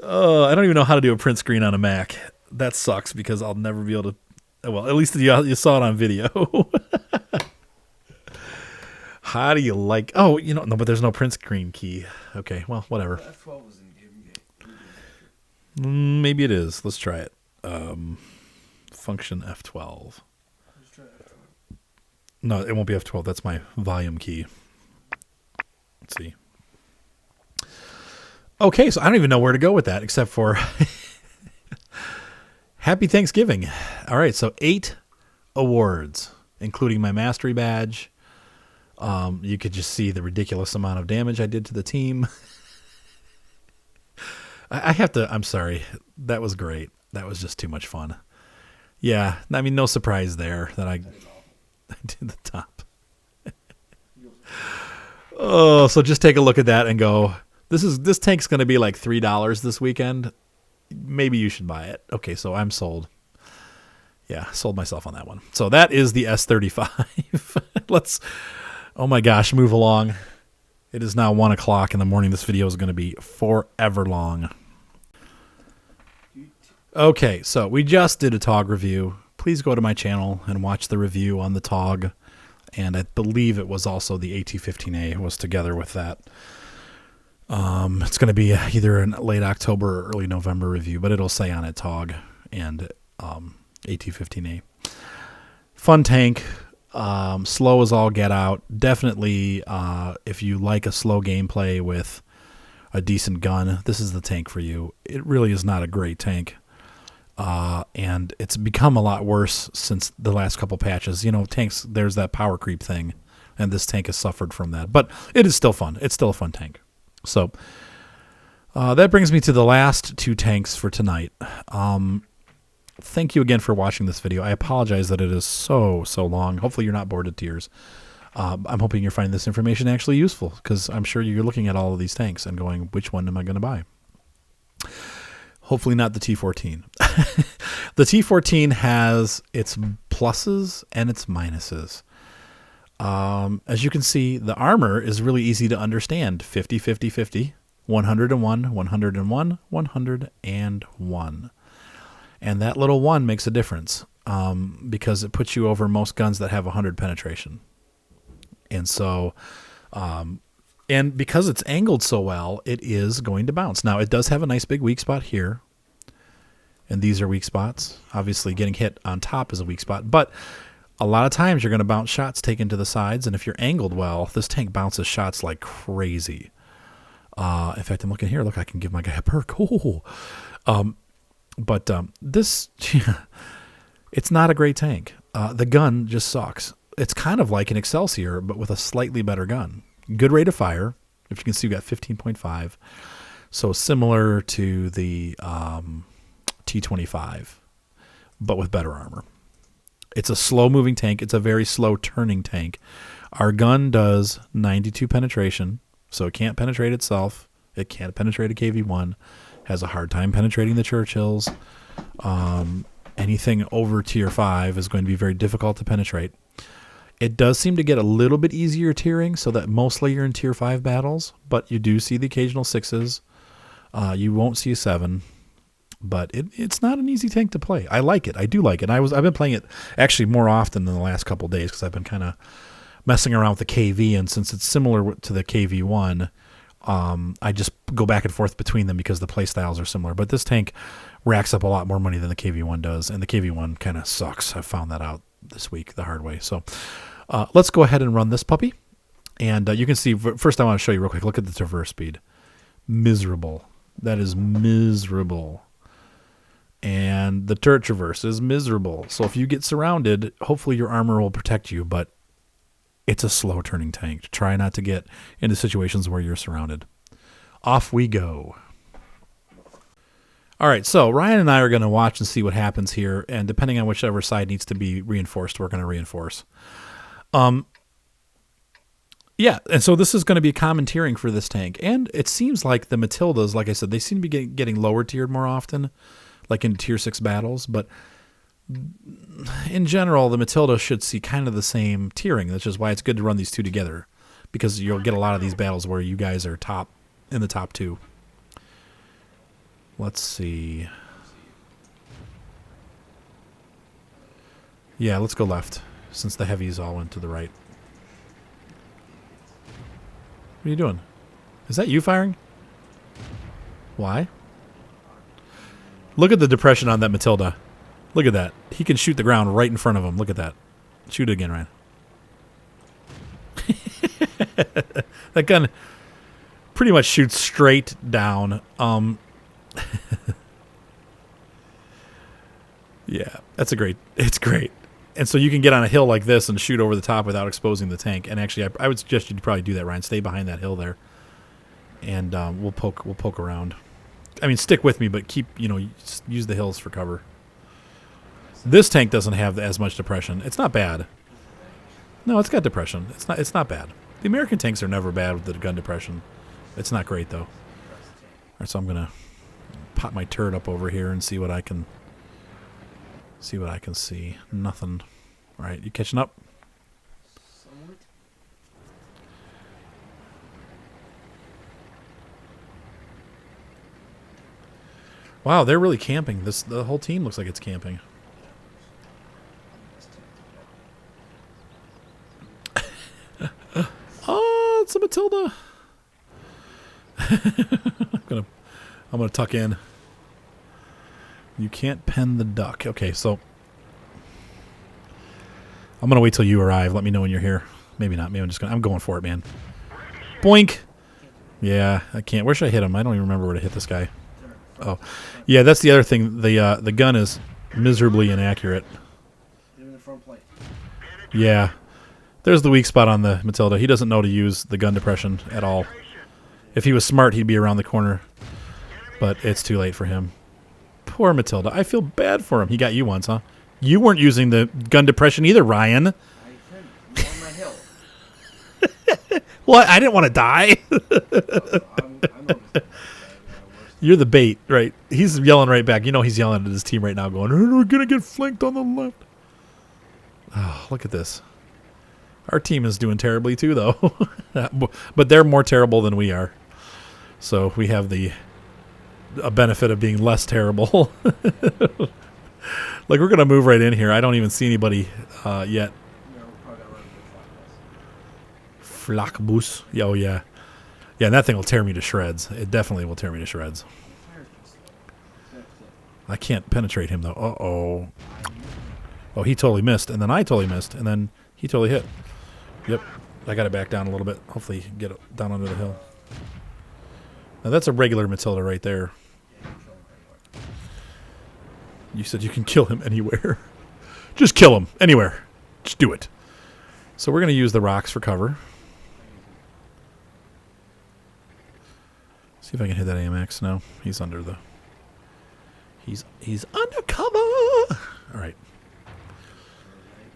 I don't even know how to do a print screen on a Mac. That sucks because I'll never be able to. Well, at least you saw it on video. How do you like? Oh, no, but there's no print screen key. Okay, well, whatever. F12 was in game. Maybe it is. Let's try it. Function F12. Let's try F12. No, it won't be F12. That's my volume key. Let's see. Okay, so I don't even know where to go with that except for Happy Thanksgiving. All right, so 8 awards, including my mastery badge. You could just see the ridiculous amount of damage I did to the team. I have to, I'm sorry. That was great. That was just too much fun. Yeah, I mean, no surprise there that I did the top. Oh, so just take a look at that and go, this tank's going to be like $3 this weekend. Maybe you should buy it. Okay, so I'm sold. Yeah, sold myself on that one. So that is the S35. Let's, oh my gosh, move along. It is now 1 o'clock in the morning. This video is going to be forever long. Okay, so we just did a TOG review. Please go to my channel and watch the review on the TOG. And I believe it was also the AT-15A was together with that. It's going to be either in late October or early November review, but it'll say on it TOG and AT-15A. Fun tank. Slow as all get out. Definitely, if you like a slow gameplay with a decent gun, this is the tank for you. It really is not a great tank. And it's become a lot worse since the last couple patches. Tanks, there's that power creep thing, and this tank has suffered from that. But it is still fun. It's still a fun tank. So that brings me to the last 2 tanks for tonight. Thank you again for watching this video. I apologize that it is so long. Hopefully you're not bored to tears. I'm hoping you're finding this information actually useful, because I'm sure you're looking at all of these tanks and going, which one am I going to buy? Hopefully not the T14. The T14 has its pluses and its minuses. As you can see, the armor is really easy to understand. 50, 50, 50, 101, 101, 101. And that little 1 makes a difference, because it puts you over most guns that have 100 penetration. And so, and because it's angled so well, it is going to bounce. Now, it does have a nice big weak spot here. And these are weak spots. Obviously, getting hit on top is a weak spot. But a lot of times, you're going to bounce shots taken to the sides. And if you're angled well, this tank bounces shots like crazy. In fact, I'm looking here. Look, I can give my guy a perk. Oh. But this, it's not a great tank. The gun just sucks. It's kind of like an Excelsior, but with a slightly better gun. Good rate of fire. If you can see, we got 15.5. So similar to the T25, but with better armor. It's a slow-moving tank. It's a very slow-turning tank. Our gun does 92 penetration, so it can't penetrate itself It can't penetrate a KV-1. Has a hard time penetrating the Churchills. Anything over tier 5 is going to be very difficult to penetrate. It does seem to get a little bit easier tiering, so that mostly you're in tier 5 battles, but you do see the occasional 6s. You won't see a 7, but it's not an easy tank to play. I like it. I do like it. I've been playing it actually more often than the last couple of days because I've been kind of messing around with the KV, and since it's similar to the KV-1, I just go back and forth between them because the play styles are similar. But this tank racks up a lot more money than the KV-1 does, and the KV-1 kind of sucks. I found that out this week the hard way. So let's go ahead and run this puppy. And you can see, first I want to show you real quick. Look at the traverse speed. Miserable. That is miserable. And the turret traverse is miserable. So if you get surrounded, hopefully your armor will protect you, but it's a slow turning tank. Try not to get into situations where you're surrounded. Off we go. All right, so Ryan and I are going to watch and see what happens here, and depending on whichever side needs to be reinforced, we're going to reinforce. Yeah, and so this is going to be common tiering for this tank, and it seems like the Matildas, like I said, they seem to be getting lower tiered more often, like in tier 6 battles, but in general, the Matilda should see kind of the same tiering, which is why it's good to run these two together, because you'll get a lot of these battles where you guys are in the top 2. Let's see. Yeah, let's go left, since the heavies all went to the right. What are you doing? Is that you firing? Why? Look at the depression on that Matilda. Look at that. He can shoot the ground right in front of him. Look at that. Shoot it again, Ryan. That gun pretty much shoots straight down. Yeah, it's great. And so you can get on a hill like this and shoot over the top without exposing the tank. And actually, I would suggest you probably do that, Ryan. Stay behind that hill there, and we'll poke around. I mean, stick with me, but keep use the hills for cover. This tank doesn't have as much depression. It's not bad. No, it's got depression. It's not bad. The American tanks are never bad with the gun depression. It's not great though. All right, so I'm gonna pop my turret up over here and see what I can see. Nothing. All right, you catching up? Somewhat. Wow, they're really camping. The whole team looks like it's camping. Oh, it's a Matilda. I'm gonna tuck in. You can't pen the duck. Okay, so I'm gonna wait till you arrive. Let me know when you're here. Maybe not. Maybe I'm going for it, man. Boink. Yeah, I can't. Where should I hit him? I don't even remember where to hit this guy. Oh, yeah, that's the other thing. The gun is miserably inaccurate. Hit him in the front plate. Yeah, there's the weak spot on the Matilda. He doesn't know to use the gun depression at all. If he was smart, he'd be around the corner, but it's too late for him. Poor Matilda. I feel bad for him. He got you once, huh? You weren't using the gun depression either, Ryan. I couldn't. On my hill. What? I didn't want to die. I'm You're the bait, right? He's yelling right back. He's yelling at his team right now going, we're going to get flanked on the left. Oh, look at this. Our team is doing terribly too, though. But they're more terrible than we are. So we have a benefit of being less terrible. Like, we're going to move right in here. I don't even see anybody yet. Flakbus. Yeah, oh, yeah. Yeah, and that thing will tear me to shreds. It definitely will tear me to shreds. I can't penetrate him, though. Uh-oh. Oh, he totally missed, and then I totally missed, and then he totally hit. Yep. I got to back down a little bit. Hopefully get it down under the hill. Now, that's a regular Matilda right there. You said you can kill him anywhere. Just kill him anywhere. Just do it. So we're going to use the rocks for cover. See if I can hit that AMX. No, he's under the... He's under cover. All right.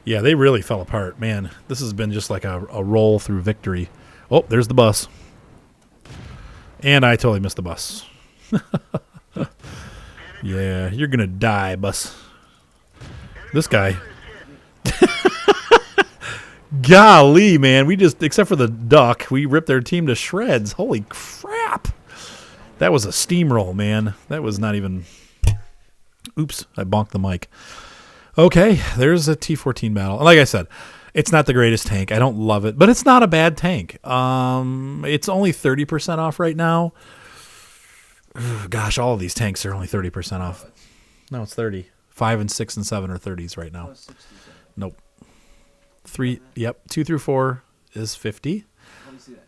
Yeah, they really fell apart. Man, this has been just like a roll through victory. Oh, there's the bus. And I totally missed the bus. Yeah, you're going to die, bus. This guy. Golly, man. We just, except for the duck, we ripped their team to shreds. Holy crap. That was a steamroll, man. That was not even... Oops, I bonked the mic. Okay, there's a T-14 battle. Like I said, it's not the greatest tank. I don't love it, but it's not a bad tank. It's only 30% off right now. Gosh, all of these tanks are only 30% off. No, it's 30. 5 and 6 and 7 are 30s right now. Nope. 3, yep, 2 through 4 is 50. Let me see that.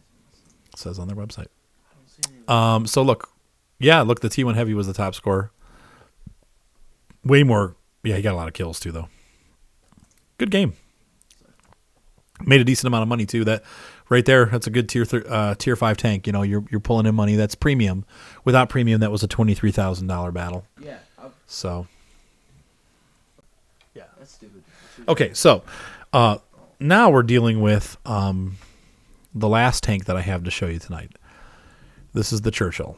It says on their website. I don't see any. So look, the T1 Heavy was the top scorer. Way more. Yeah, he got a lot of kills too, though. Good game. Made a decent amount of money too. That right there, that's a good tier 5 tank. You know, you're pulling in money. That's premium. Without premium, that was a $23,000 battle. Yeah. So. Yeah. That's stupid. Okay, so now we're dealing with the last tank that I have to show you tonight. This is the Churchill.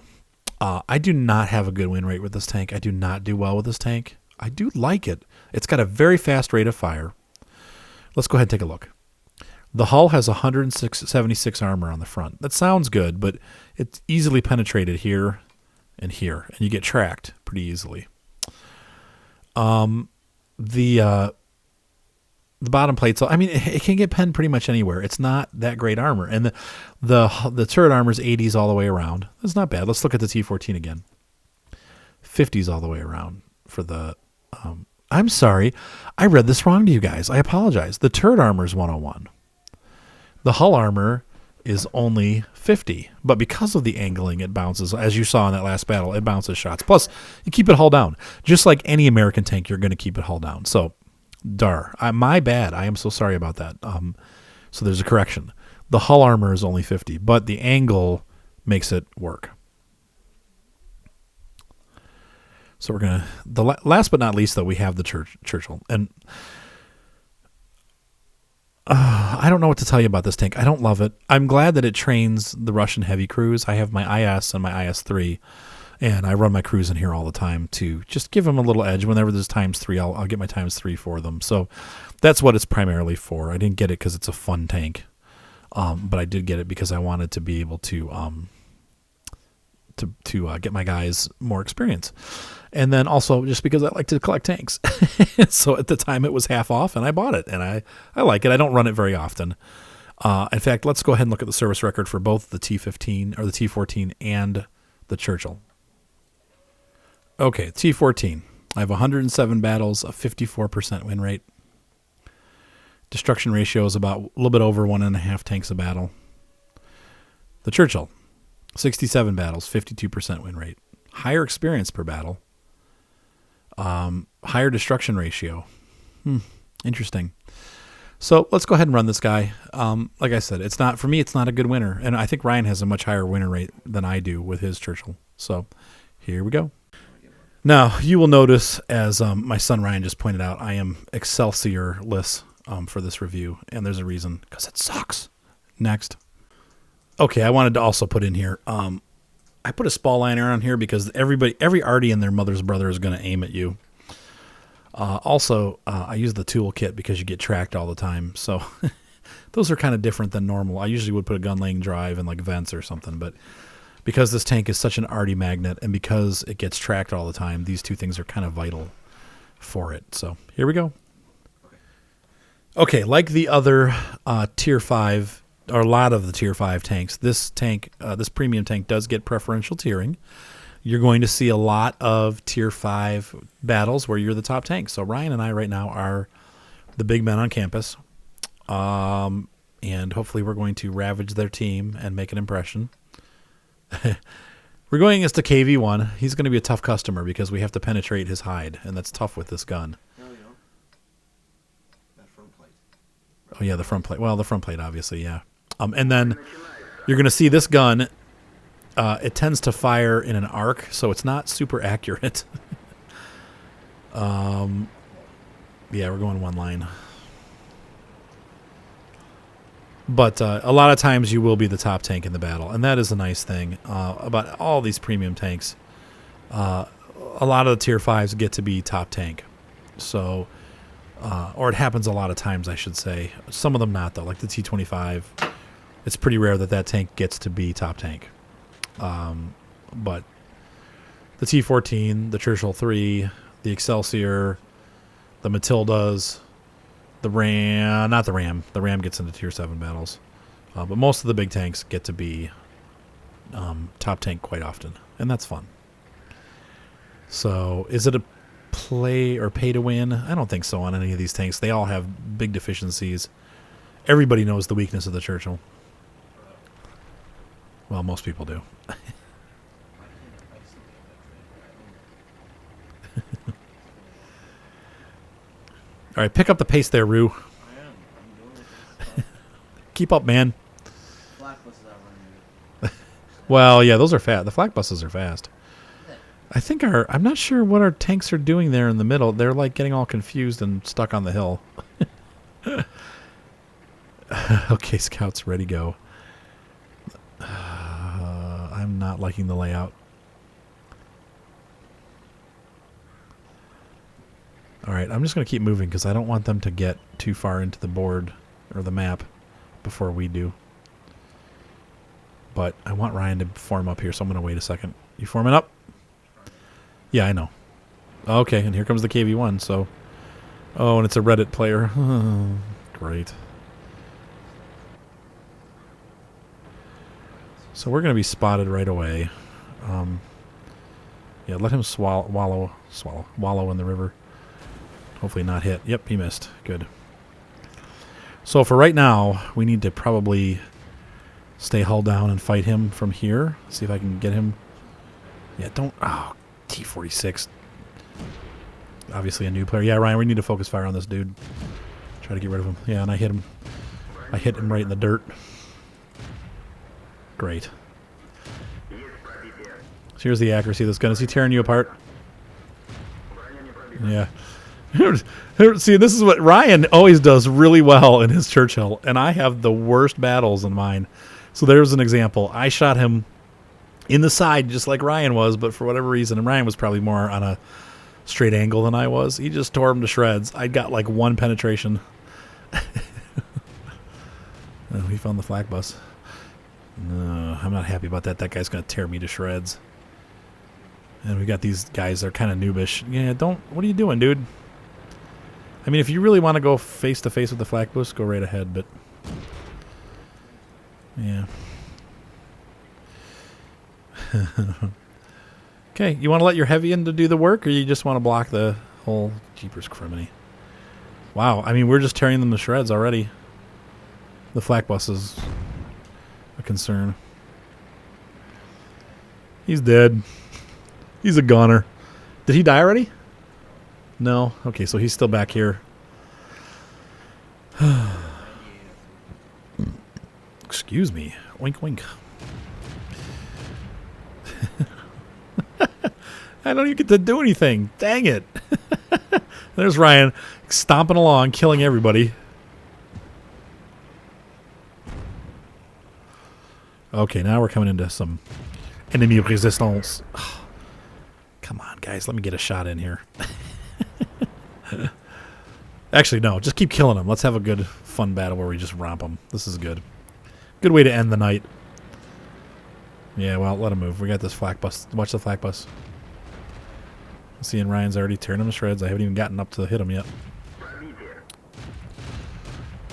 I do not have a good win rate with this tank. I do not do well with this tank. I do like it. It's got a very fast rate of fire. Let's go ahead and take a look. The hull has 176 armor on the front. That sounds good, but it's easily penetrated here and here, and you get tracked pretty easily. The bottom plates, I mean, it can get penned pretty much anywhere. It's not that great armor. And the turret armor is 80s all the way around. That's not bad. Let's look at the T-14 again. 50s all the way around for the... I'm sorry. I read this wrong to you guys. I apologize. The turret armor is 101. The hull armor is only 50. But because of the angling, it bounces. As you saw in that last battle, it bounces shots. Plus, you keep it hull down. Just like any American tank, you're going to keep it hull down. So... my bad. I am so sorry about that. So there's a correction. The hull armor is only 50, but the angle makes it work. So we're going to... last but not least, though, we have the Churchill. And I don't know what to tell you about this tank. I don't love it. I'm glad that it trains the Russian heavy crews. I have my IS and my IS-3. And I run my crews in here all the time to just give them a little edge. Whenever there's ×3, I'll get my ×3 for them. So that's what it's primarily for. I didn't get it because it's a fun tank, but I did get it because I wanted to be able to get my guys more experience, and then also just because I like to collect tanks. So at the time it was half off, and I bought it, and I like it. I don't run it very often. In fact, let's go ahead and look at the service record for both the T15 or the T14 and the Churchill. Okay, T14. I have 107 battles, a 54% win rate. Destruction ratio is about a little bit over 1.5 tanks a battle. The Churchill, 67 battles, 52% win rate. Higher experience per battle. Higher destruction ratio. Interesting. So let's go ahead and run this guy. Like I said, for me, it's not a good winner. And I think Ryan has a much higher winner rate than I do with his Churchill. So here we go. Now, you will notice, as my son Ryan just pointed out, I am Excelsior-less for this review, and there's a reason, because it sucks. Next. Okay, I wanted to also put in here, I put a spall liner on here because every arty and their mother's brother is going to aim at you. Also, I use the toolkit because you get tracked all the time, so those are kind of different than normal. I usually would put a gun-laying drive and like vents or something, but... because this tank is such an arty magnet and because it gets tracked all the time, these two things are kind of vital for it. So here we go. Okay, like the other Tier 5, or a lot of the Tier 5 tanks, this premium tank does get preferential tiering. You're going to see a lot of Tier 5 battles where you're the top tank. So Ryan and I right now are the big men on campus. And hopefully we're going to ravage their team and make an impression. We're going against a KV-1. He's going to be a tough customer because we have to penetrate his hide, and that's tough with this gun. No, you don't. That front plate. Oh, yeah, the front plate. Well, the front plate, obviously, yeah. And then you're going to see this gun. It tends to fire in an arc, so it's not super accurate. Yeah, we're going one line. But a lot of times you will be the top tank in the battle, and that is a nice thing about all these premium tanks. A lot of the tier 5s get to be top tank. So, or it happens a lot of times, I should say. Some of them not, though. Like the T-25, it's pretty rare that that tank gets to be top tank. But the T-14, the Churchill 3, the Excelsior, the Matildas, the Ram, not the Ram. The Ram gets into tier 7 battles. But most of the big tanks get to be top tank quite often. And that's fun. So, is it a play or pay to win? I don't think so on any of these tanks. They all have big deficiencies. Everybody knows the weakness of the Churchill. Well, most people do. All right, pick up the pace there, Rue. I am. I'm doing it. Keep up, man. Black buses out running. Well, yeah, those are fast. The flak buses are fast. I think I'm not sure what our tanks are doing there in the middle. They're like getting all confused and stuck on the hill. Okay, scouts, ready, go. I'm not liking the layout. All right, I'm just going to keep moving because I don't want them to get too far into the board or the map before we do. But I want Ryan to form up here, so I'm going to wait a second. You forming up? Yeah, I know. Okay, and here comes the KV-1, so... Oh, and it's a Reddit player. Great. So we're going to be spotted right away. Yeah, let him wallow in the river. Hopefully not hit. Yep, he missed. Good. So for right now, we need to probably stay hull down and fight him from here. See if I can get him. Yeah, don't... Oh, T-46. Obviously a new player. Yeah, Ryan, we need to focus fire on this dude. Try to get rid of him. Yeah, and I hit him. I hit him right in the dirt. Great. So here's the accuracy of this gun. Is he tearing you apart? Yeah. See, this is what Ryan always does really well in his Churchill, and I have the worst battles in mine. So there's an example. I shot him in the side just like Ryan was, but for whatever reason, and Ryan was probably more on a straight angle than I was, he just tore him to shreds. I got like one penetration. Oh, he found the flak bus. No, I'm not happy about that. That guy's going to tear me to shreds. And we got these guys that are kind of noobish. Yeah, don't... What are you doing, dude? I mean, if you really want to go face-to-face with the flak bus, go right ahead, but... Yeah. Okay, you want to let your heavy in to do the work, or you just want to block the whole Jeepers Criminy? Wow, I mean, we're just tearing them to shreds already. The flak bus is a concern. He's dead. He's a goner. Did he die already? No? Okay, so he's still back here. Excuse me. Wink, wink. I don't even get to do anything. Dang it. There's Ryan stomping along, killing everybody. Okay, now we're coming into some enemy resistance. Oh, come on, guys. Let me get a shot in here. Actually, no. Just keep killing them. Let's have a good, fun battle where we just romp them. This is good. Good way to end the night. Yeah, well, let him move. We got this flak bus. Watch the flak bus. Seeing Ryan's already tearing him to shreds. I haven't even gotten up to hit him yet.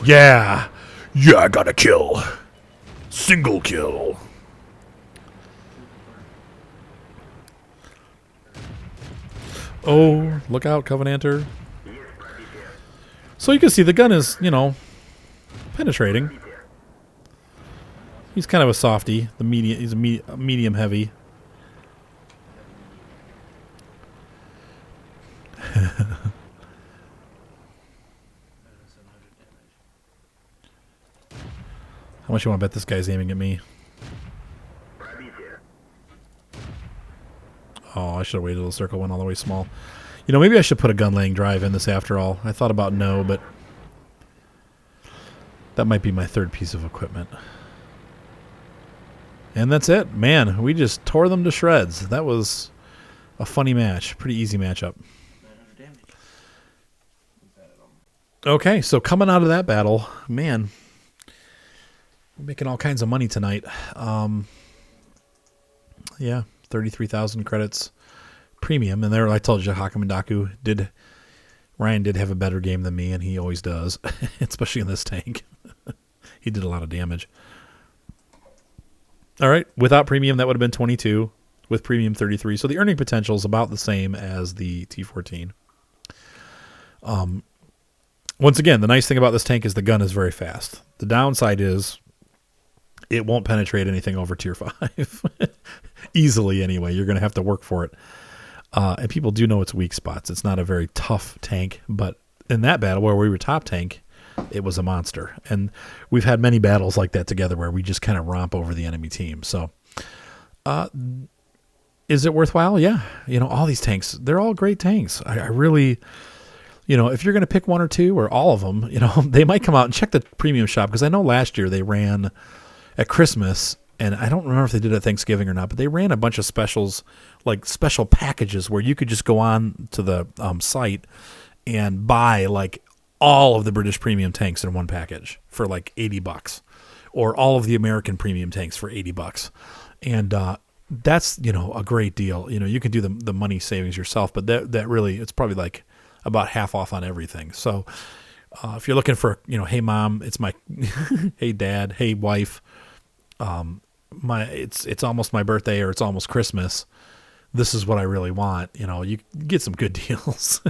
Yeah! Yeah, I got a kill. Single kill. Oh, look out, Covenanter. So you can see the gun is, you know, penetrating. He's kind of a softie. He's a medium heavy. How much you want to bet this guy's aiming at me? Oh, I should have waited till the circle went all the way small. You know, maybe I should put a gun laying drive in this after all. I thought about no, but That might be my third piece of equipment. And that's it. Man, we just tore them to shreds. That was a funny match. Pretty easy matchup. 900 damage. Okay, so coming out of that battle, man, we're making all kinds of money tonight. Yeah, 33,000 credits premium. And there, I told you, Hakamandaku Ryan did have a better game than me, and he always does, especially in this tank. He did a lot of damage. All right, without premium, that would have been 22. With premium, 33. So the earning potential is about the same as the T14. Once again, the nice thing about this tank is the gun is very fast. The downside is it won't penetrate anything over tier 5. Easily, anyway. You're going to have to work for it. And people do know its weak spots. It's not a very tough tank, but in that battle where we were top tank, it was a monster. And we've had many battles like that together where we just kind of romp over the enemy team. So, is it worthwhile? Yeah. All these tanks, they're all great tanks. I really, if you're going to pick one or two or all of them, they might come out and check the premium shop. Because I know last year they ran at Christmas, and I don't remember if they did at Thanksgiving or not, but they ran a bunch of specials, like special packages where you could just go on to the site and buy like all of the British premium tanks in one package for like $80, or all of the American premium tanks for $80. And that's, a great deal. You can do the money savings yourself, but that really, it's probably like about half off on everything. So if you're looking for, hey mom, it's my, hey dad, hey wife, it's almost my birthday or it's almost Christmas. This is what I really want. You get some good deals.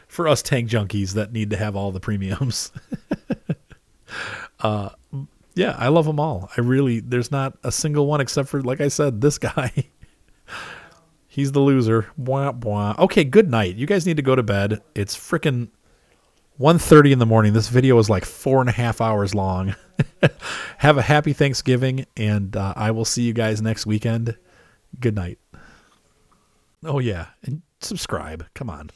For us tank junkies that need to have all the premiums. Yeah, I love them all. There's not a single one except for, like I said, this guy. He's the loser. Bwah, bwah. Okay, good night. You guys need to go to bed. It's freaking 1:30 in the morning. This video is like 4.5 hours long. Have a happy Thanksgiving, and I will see you guys next weekend. Good night. Oh, yeah, and subscribe. Come on.